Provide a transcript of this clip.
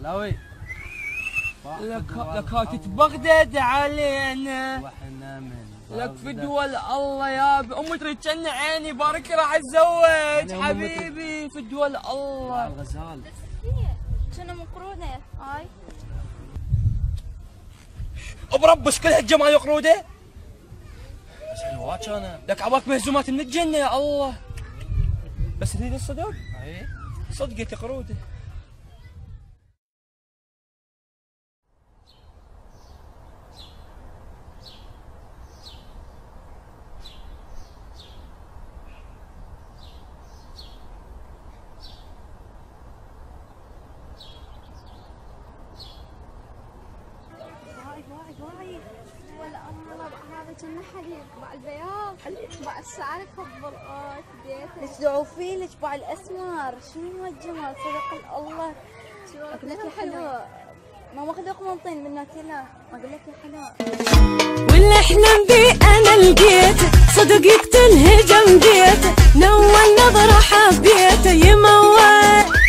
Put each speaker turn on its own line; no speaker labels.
علاوي
لك تتبغدد علينا
واحنا من
لك في دول الله يابا. امي تريد كان عيني بارك راح اتزوج حبيبي في دول الله.
الغزال
كنا من قرودة هاي
بربش كل هالجمال يا قروده.
بس حلوات كانت.
لك عباك مهزومات من الجنه يا الله. بس تريد الصدق؟
اي
صدقت يا قروده.
واي ولا الله هذا كنا حليب باع البياض باع الشعر يكبر ديته ليش دعوفين ليش باع الاسمر شنو هالجمال صدق الله. اقول لك يا حلو ما ماخذ قمنطين من ناتيلا ما اقول لك يا حلو.
واللي احلم بيه انا لقيته صدق يقتل هجم بيته نول نظره حبيته يمول